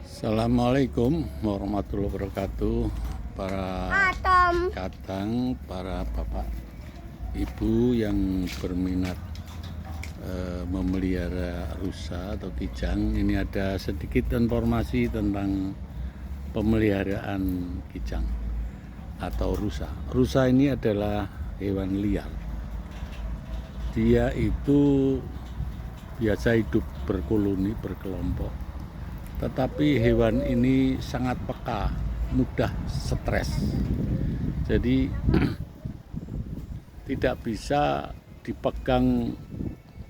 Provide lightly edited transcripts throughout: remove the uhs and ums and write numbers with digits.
Assalamualaikum warahmatullahi wabarakatuh. Para kadang, para bapak ibu yang berminat memelihara rusa atau kijang, ini ada sedikit informasi tentang pemeliharaan kijang atau rusa. Rusa ini adalah hewan liar. Dia itu biasa hidup berkoloni, berkelompok. Tetapi hewan ini sangat peka, mudah stres. Jadi tidak bisa dipegang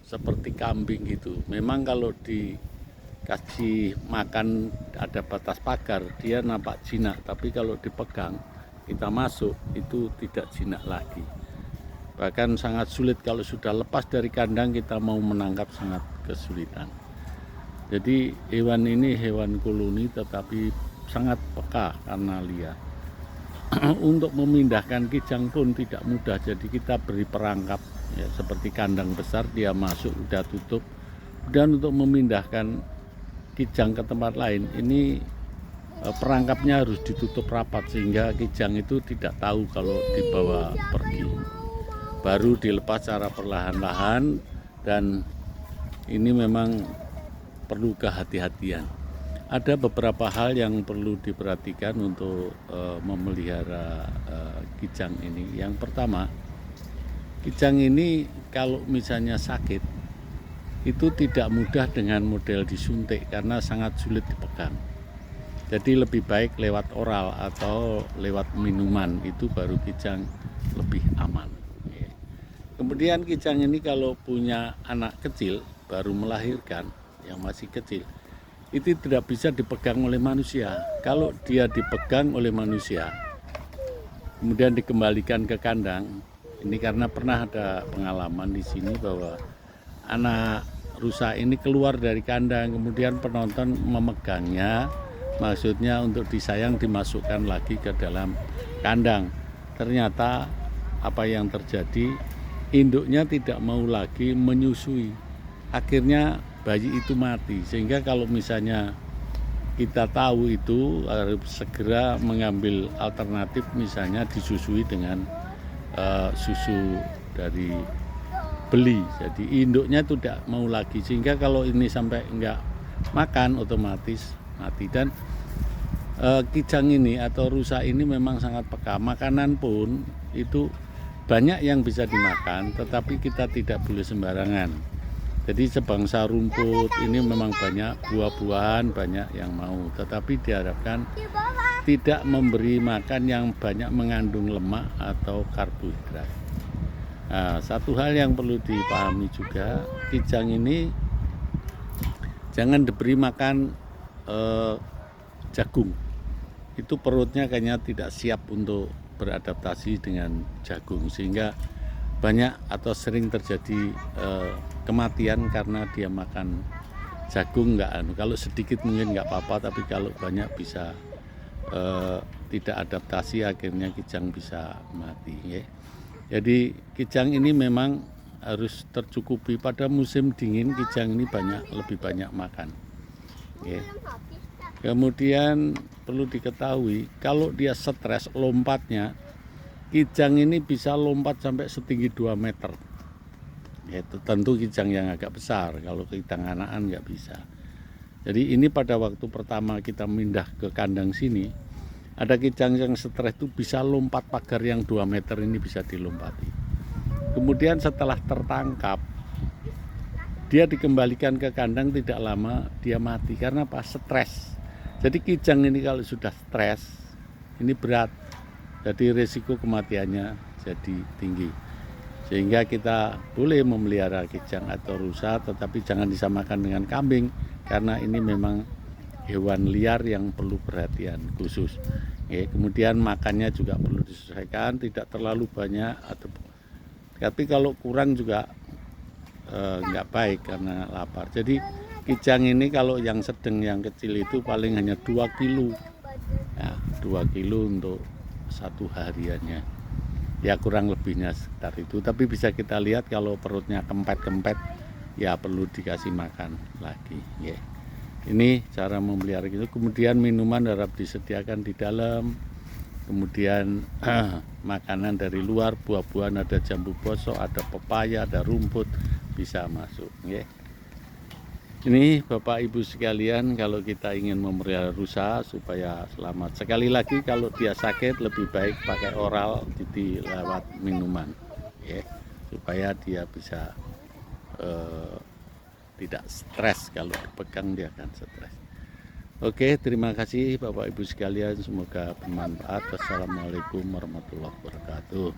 seperti kambing gitu. Memang kalau dikasih makan ada batas pagar, dia nampak jinak. Tapi kalau dipegang, kita masuk, itu tidak jinak lagi. Bahkan sangat sulit kalau sudah lepas dari kandang, kita mau menangkap sangat kesulitan. Jadi hewan ini hewan koloni tetapi sangat peka karena liar. Untuk memindahkan kijang pun tidak mudah, jadi kita beri perangkap ya, seperti kandang besar, dia masuk udah tutup. Dan untuk memindahkan kijang ke tempat lain, ini perangkapnya harus ditutup rapat sehingga kijang itu tidak tahu kalau dibawa pergi. Baru dilepas secara perlahan-lahan, dan ini memang perlu kehati-hatian. Ada beberapa hal yang perlu diperhatikan untuk memelihara kijang ini. Yang pertama, kijang ini kalau misalnya sakit, itu tidak mudah dengan model disuntik karena sangat sulit dipegang. Jadi lebih baik lewat oral atau lewat minuman, itu baru kijang lebih aman. Kemudian kijang ini kalau punya anak kecil, baru melahirkan, yang masih kecil, itu tidak bisa dipegang oleh manusia. Kalau dia dipegang oleh manusia, kemudian dikembalikan ke kandang, ini karena pernah ada pengalaman di sini bahwa anak rusa ini keluar dari kandang, kemudian penonton memegangnya, maksudnya untuk disayang, dimasukkan lagi ke dalam kandang. Ternyata apa yang terjadi, induknya tidak mau lagi menyusui. Akhirnya bayi itu mati, sehingga kalau misalnya kita tahu itu harus segera mengambil alternatif, misalnya disusui dengan susu dari beli. Jadi induknya itu tidak mau lagi, sehingga kalau ini sampai enggak makan otomatis mati. Dan kijang ini atau rusa ini memang sangat peka. Makanan pun itu banyak yang bisa dimakan, tetapi kita tidak boleh sembarangan. Jadi sebangsa rumput ini memang banyak, buah-buahan banyak yang mau, tetapi diharapkan tidak memberi makan yang banyak mengandung lemak atau karbohidrat. Nah, satu hal yang perlu dipahami juga, kijang ini jangan diberi makan jagung. Itu perutnya kayaknya tidak siap untuk beradaptasi dengan jagung, sehingga banyak atau sering terjadi kematian karena dia makan jagung. Kalau sedikit mungkin nggak apa-apa, tapi kalau banyak bisa tidak adaptasi, akhirnya kijang bisa mati ya. Jadi kijang ini memang harus tercukupi. Pada musim dingin kijang ini lebih banyak makan ya. Kemudian perlu diketahui, kalau dia stres lompatnya, kijang ini bisa lompat sampai setinggi 2 meter. Itu tentu kijang yang agak besar, kalau kijang anakan nggak bisa. Jadi ini pada waktu pertama kita pindah ke kandang sini, ada kijang yang stres itu bisa lompat pagar yang 2 meter ini, bisa dilompati. Kemudian setelah tertangkap, dia dikembalikan ke kandang, tidak lama dia mati. Karena apa? Stres. Jadi kijang ini kalau sudah stres, ini berat. Jadi risiko kematiannya jadi tinggi. Sehingga kita boleh memelihara kijang atau rusa, tetapi jangan disamakan dengan kambing, karena ini memang hewan liar yang perlu perhatian khusus. Kemudian makannya juga perlu disesuaikan, tidak terlalu banyak, tapi kalau kurang juga nggak baik karena lapar. Jadi kijang ini kalau yang sedang, yang kecil itu paling hanya 2 kilo. Ya, 2 kilo untuk satu hariannya, ya kurang lebihnya sekitar itu. Tapi bisa kita lihat kalau perutnya kempet-kempet, ya perlu dikasih makan lagi ya. Ini cara memelihara gitu. Kemudian minuman harap disediakan di dalam. Kemudian makanan dari luar, buah-buahan, ada jambu bosok, ada pepaya, ada rumput, bisa masuk. Ini Bapak Ibu sekalian, kalau kita ingin memelihara rusa supaya selamat. Sekali lagi, kalau dia sakit lebih baik pakai oral jadi lewat minuman, supaya dia bisa tidak stres. Kalau dipegang dia akan stres. Oke, terima kasih Bapak Ibu sekalian, semoga bermanfaat. Wassalamualaikum warahmatullahi wabarakatuh.